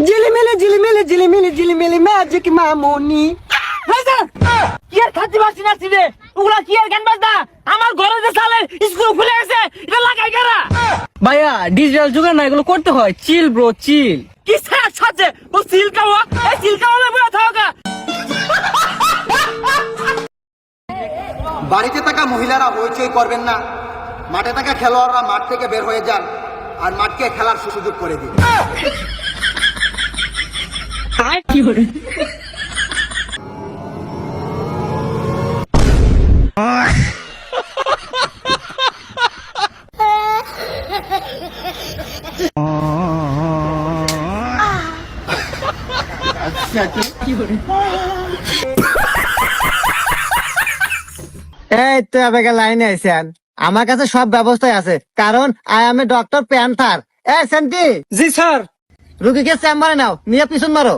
ঝিলিমিলি ঝিলিমিলি ঝিলিমিলি ঝিলিমিলি magic মামুনি। কি আর খাচ্ছি পারছি না রে, ওগুলা কি আর গান বাজনা? আমার ঘরে যে সালে স্কুল খুলে গেছে, এটা লাগাই কারা? ভাইয়া ডিজিটাল যুগে না এগুলো করতে হয়, চিল ব্রো চিল। কি সাজে ও সিলকা ও এই সিলকা ওলে বয়া থাকা। বাড়িতে থাকা মহিলারা হইচই করবেন না, মাঠে থাকা খেলোয়াড়রা মাঠ থেকে বের হয়ে যান আর মাঠকে খেলার সুযোগ করে দিন। এই তো আবেগে লাইনে আইছেন, আমার কাছে সব ব্যবস্থাই আছে, কারণ I M a doctor panther. A centi, G sir. রুগীকে চেম্বারে নাও, নিয়ে পিছন মারো।